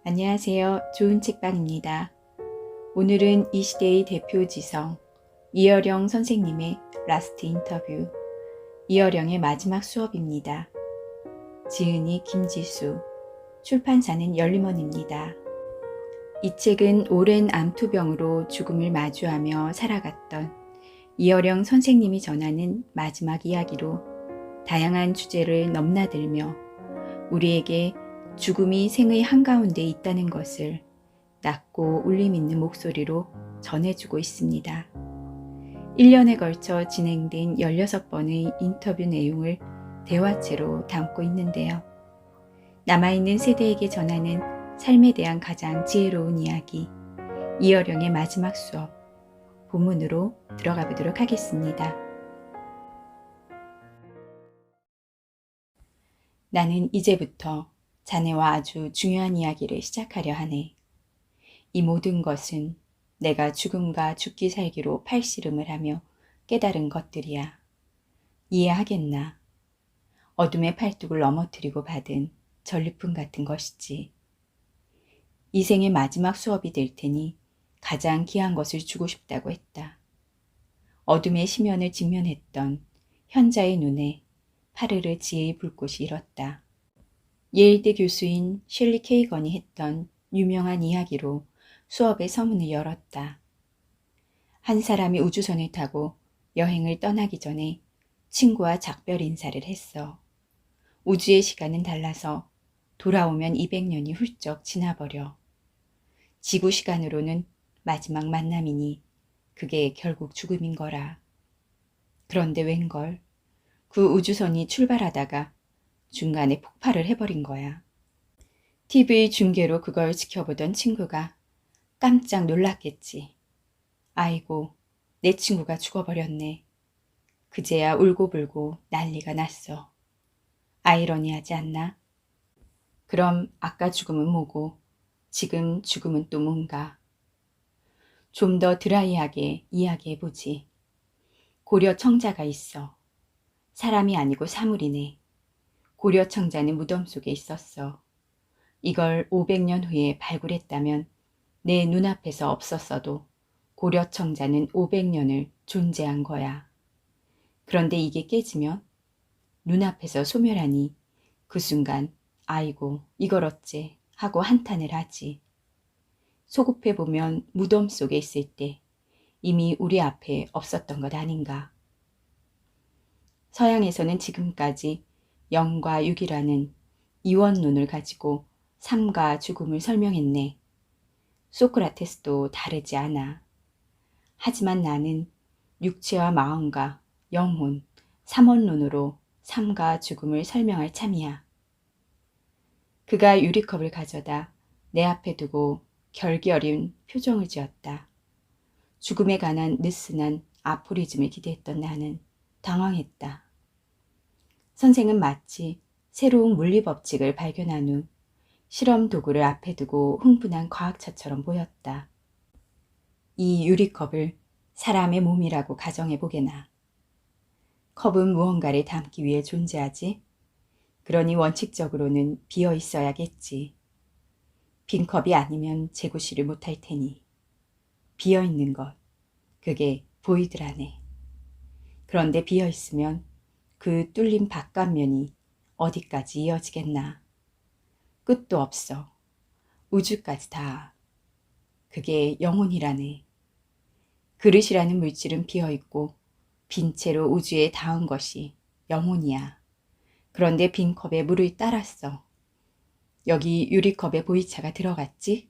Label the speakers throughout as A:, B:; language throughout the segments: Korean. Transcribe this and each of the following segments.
A: 안녕하세요. 좋은 책방입니다. 오늘은 이 시대의 대표 지성 이어령 선생님의 라스트 인터뷰, 이어령의 마지막 수업입니다. 지은이 김지수, 출판사는 열림원입니다. 이 책은 오랜 암투병으로 죽음을 마주하며 살아갔던 이어령 선생님이 전하는 마지막 이야기로 다양한 주제를 넘나들며 우리에게 죽음이 생의 한가운데 있다는 것을 낮고 울림 있는 목소리로 전해주고 있습니다. 1년에 걸쳐 진행된 16번의 인터뷰 내용을 대화체로 담고 있는데요. 남아있는 세대에게 전하는 삶에 대한 가장 지혜로운 이야기, 이어령의 마지막 수업, 본문으로 들어가 보도록 하겠습니다. 나는 이제부터 자네와 아주 중요한 이야기를 시작하려 하네. 이 모든 것은 내가 죽음과 죽기 살기로 팔씨름을 하며 깨달은 것들이야. 이해하겠나? 어둠의 팔뚝을 넘어뜨리고 받은 전리품 같은 것이지. 이 생의 마지막 수업이 될 테니 가장 귀한 것을 주고 싶다고 했다. 어둠의 심연을 직면했던 현자의 눈에 파르르 지혜의 불꽃이 일었다. 예일대 교수인 셸리 케이건이 했던 유명한 이야기로 수업의 서문을 열었다. 한 사람이 우주선을 타고 여행을 떠나기 전에 친구와 작별 인사를 했어. 우주의 시간은 달라서 돌아오면 200년이 훌쩍 지나버려. 지구 시간으로는 마지막 만남이니 그게 결국 죽음인 거라. 그런데 웬걸, 그 우주선이 출발하다가 중간에 폭발을 해버린 거야. TV 중계로 그걸 지켜보던 친구가 깜짝 놀랐겠지. 아이고, 내 친구가 죽어버렸네. 그제야 울고불고 난리가 났어. 아이러니하지 않나? 그럼 아까 죽음은 뭐고 지금 죽음은 또 뭔가? 좀 더 드라이하게 이야기해보지. 고려 청자가 있어. 사람이 아니고 사물이네. 고려 청자는 무덤 속에 있었어. 이걸 500년 후에 발굴했다면 내 눈앞에서 없었어도 고려 청자는 500년을 존재한 거야. 그런데 이게 깨지면 눈앞에서 소멸하니 그 순간 아이고 이걸 어째 하고 한탄을 하지. 소급해보면 무덤 속에 있을 때 이미 우리 앞에 없었던 것 아닌가. 서양에서는 지금까지 영과 육이라는 이원론을 가지고 삶과 죽음을 설명했네. 소크라테스도 다르지 않아. 하지만 나는 육체와 마음과 영혼, 삼원론으로 삶과 죽음을 설명할 참이야. 그가 유리컵을 가져다 내 앞에 두고 결기 어린 표정을 지었다. 죽음에 관한 느슨한 아포리즘을 기대했던 나는 당황했다. 선생은 마치 새로운 물리법칙을 발견한 후 실험 도구를 앞에 두고 흥분한 과학자처럼 보였다. 이 유리컵을 사람의 몸이라고 가정해보게나. 컵은 무언가를 담기 위해 존재하지. 그러니 원칙적으로는 비어 있어야겠지. 빈 컵이 아니면 재구시를 못할 테니. 비어 있는 것, 그게 보이드라네. 그런데 비어 있으면 그 뚫린 바깥면이 어디까지 이어지겠나. 끝도 없어. 우주까지 다. 그게 영혼이라네. 그릇이라는 물질은 비어있고 빈 채로 우주에 닿은 것이 영혼이야. 그런데 빈 컵에 물을 따랐어. 여기 유리컵에 보이차가 들어갔지?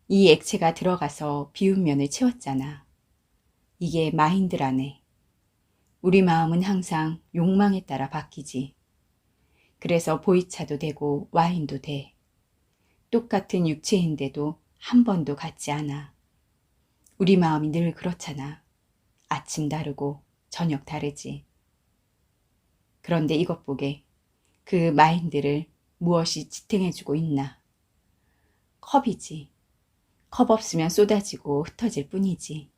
A: 이 액체가 들어가서 비운 면을 채웠잖아. 이게 마인드라네. 우리 마음은 항상 욕망에 따라 바뀌지. 그래서 보이차도 되고 와인도 돼. 똑같은 육체인데도 한 번도 같지 않아. 우리 마음이 늘 그렇잖아. 아침 다르고 저녁 다르지. 그런데 이것 보게. 그 마인드를 무엇이 지탱해주고 있나. 컵이지. 컵 없으면 쏟아지고 흩어질 뿐이지.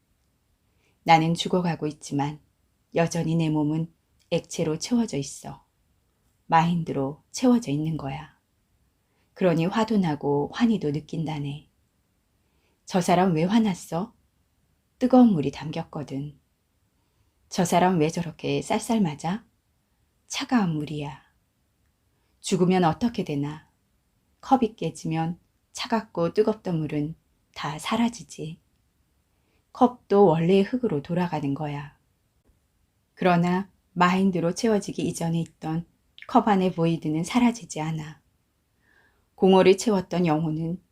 A: 나는 죽어가고 있지만 여전히 내 몸은 액체로 채워져 있어. 마인드로 채워져 있는 거야. 그러니 화도 나고 환희도 느낀다네. 저 사람 왜 화났어? 뜨거운 물이 담겼거든. 저 사람 왜 저렇게 쌀쌀 맞아? 차가운 물이야. 죽으면 어떻게 되나? 컵이 깨지면 차갑고 뜨겁던 물은 다 사라지지. 컵도 원래의 흙으로 돌아가는 거야. 그러나 마인드로 채워지기 이전에 있던 컵 안의 보이드는 사라지지 않아. 공허를 채웠던 영혼은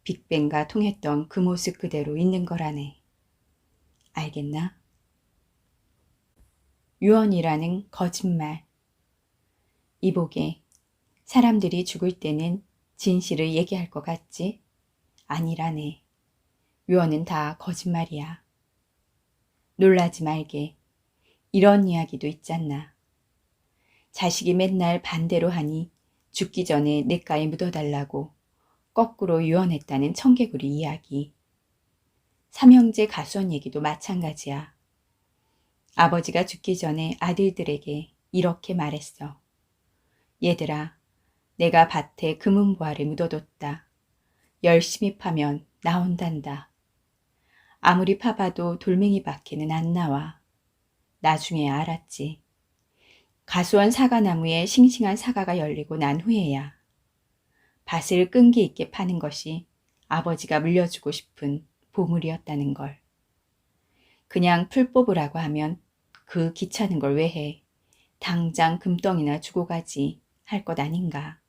A: 빅뱅과 통했던 그 모습 그대로 있는 거라네. 알겠나? 유언이라는 거짓말. 이보게, 사람들이 죽을 때는 진실을 얘기할 것 같지? 아니라네. 유언은 다 거짓말이야. 놀라지 말게. 이런 이야기도 있잖나. 자식이 맨날 반대로 하니 죽기 전에 냇가에 묻어달라고 거꾸로 유언했다는 청개구리 이야기. 삼형제 가수원 얘기도 마찬가지야. 아버지가 죽기 전에 아들들에게 이렇게 말했어. 얘들아, 내가 밭에 금은보화를 묻어뒀다. 열심히 파면 나온단다. 아무리 파봐도 돌멩이 밖에는 안 나와. 나중에 알았지. 가수원 사과나무에 싱싱한 사과가 열리고 난 후에야. 밭을 끈기 있게 파는 것이 아버지가 물려주고 싶은 보물이었다는 걸. 그냥 풀 뽑으라고 하면 그 귀찮은 걸 왜 해. 당장 금덩이나 주고 가지 할 것 아닌가.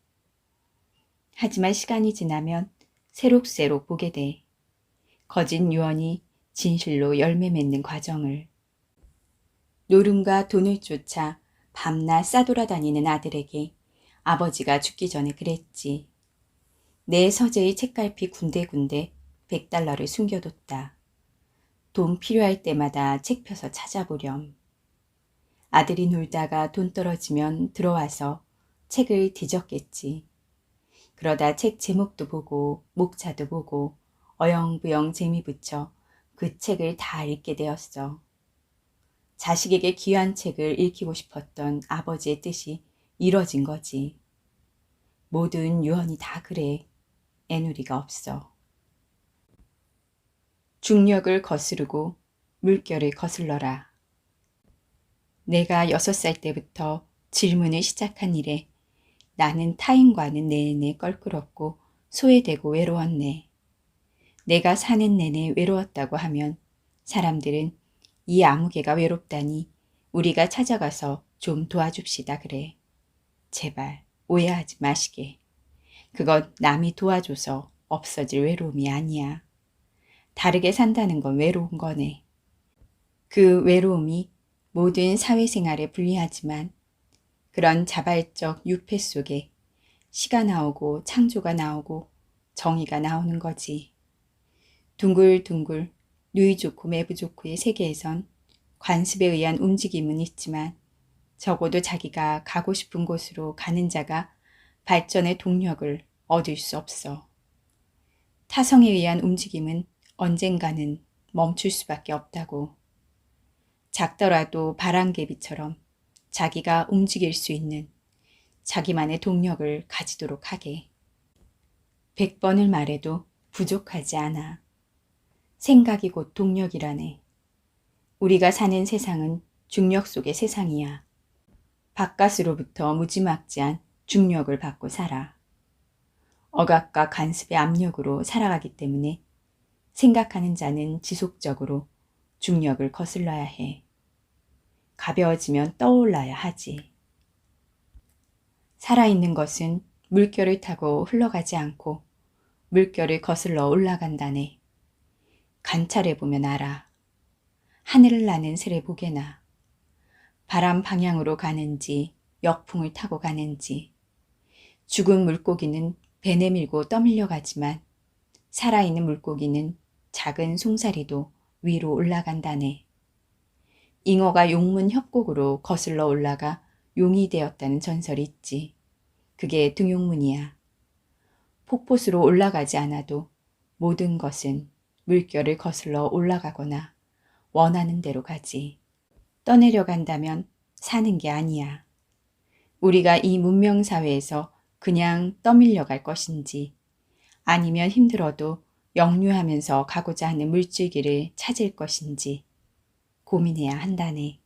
A: 하지만 시간이 지나면 새록새록 보게 돼. 거짓 유언이 진실로 열매 맺는 과정을. 노름과 돈을 쫓아 밤낮 싸돌아다니는 아들에게 아버지가 죽기 전에 그랬지. 내 서재의 책갈피 군데군데 $100를 숨겨뒀다. 돈 필요할 때마다 책 펴서 찾아보렴. 아들이 놀다가 돈 떨어지면 들어와서 책을 뒤졌겠지. 그러다 책 제목도 보고 목차도 보고 어영부영 재미 붙여 그 책을 다 읽게 되었어. 자식에게 귀한 책을 읽히고 싶었던 아버지의 뜻이 이뤄진 거지. 모든 유언이 다 그래. 애누리가 없어. 중력을 거스르고 물결을 거슬러라. 내가 6살 때부터 질문을 시작한 이래 나는 타인과는 내내 껄끄럽고 소외되고 외로웠네. 내가 사는 내내 외로웠다고 하면 사람들은 이 아무개가 외롭다니 우리가 찾아가서 좀 도와줍시다 그래. 제발 오해하지 마시게. 그건 남이 도와줘서 없어질 외로움이 아니야. 다르게 산다는 건 외로운 거네. 그 외로움이 모든 사회생활에 불리하지만 그런 자발적 유폐 속에 시가 나오고 창조가 나오고 정의가 나오는 거지. 둥글둥글 누이 좋고 매부 좋고의 세계에선 관습에 의한 움직임은 있지만 적어도 자기가 가고 싶은 곳으로 가는 자가 발전의 동력을 얻을 수 없어. 타성에 의한 움직임은 언젠가는 멈출 수밖에 없다고. 작더라도 바람개비처럼 자기가 움직일 수 있는 자기만의 동력을 가지도록 하게. 100번을 말해도 부족하지 않아. 생각이 곧 동력이라네. 우리가 사는 세상은 중력 속의 세상이야. 바깥으로부터 무지막지한 중력을 받고 살아. 억압과 간섭의 압력으로 살아가기 때문에 생각하는 자는 지속적으로 중력을 거슬러야 해. 가벼워지면 떠올라야 하지. 살아있는 것은 물결을 타고 흘러가지 않고 물결을 거슬러 올라간다네. 관찰해보면 알아. 하늘을 나는 새를 보게나. 바람 방향으로 가는지 역풍을 타고 가는지. 죽은 물고기는 배 내밀고 떠밀려 가지만 살아있는 물고기는 작은 송사리도 위로 올라간다네. 잉어가 용문 협곡으로 거슬러 올라가 용이 되었다는 전설이 있지. 그게 등용문이야. 폭포수로 올라가지 않아도 모든 것은 물결을 거슬러 올라가거나 원하는 대로 가지. 떠내려 간다면 사는 게 아니야. 우리가 이 문명사회에서 그냥 떠밀려 갈 것인지 아니면 힘들어도 역류하면서 가고자 하는 물줄기를 찾을 것인지 고민해야 한다네.